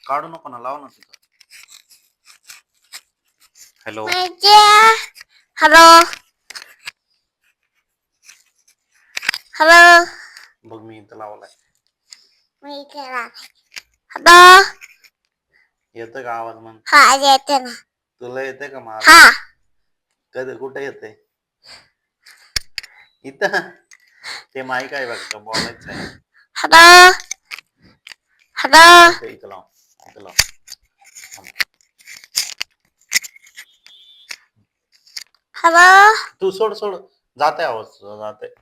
काढू नको ना, लाव ना तिथं. हॅलो हॅलो हॅलो बघ, मी इथं लावलाय. हॅलो येतं का आवाज? मग हा येते ना. तुला येते का माझ? हा कधी कुठे येते? इथं ते माईक आहे बघ, बोलायचं आहे. हॅलो हॅलो इथं लाव, इथं लाव. हॅलो तू सोड सोड, जाते आवाज, जाते.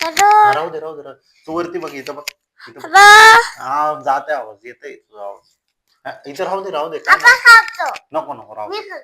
हॅलो राहू दे राहू दे. तू वरती बघ, इथं बघ, इथं बघ. हॅलो हा, जाते आवाज, येतोय तुझा आवाज. इथं राहू दे, राहू दे. आता खातो. नको नको, राहू दे.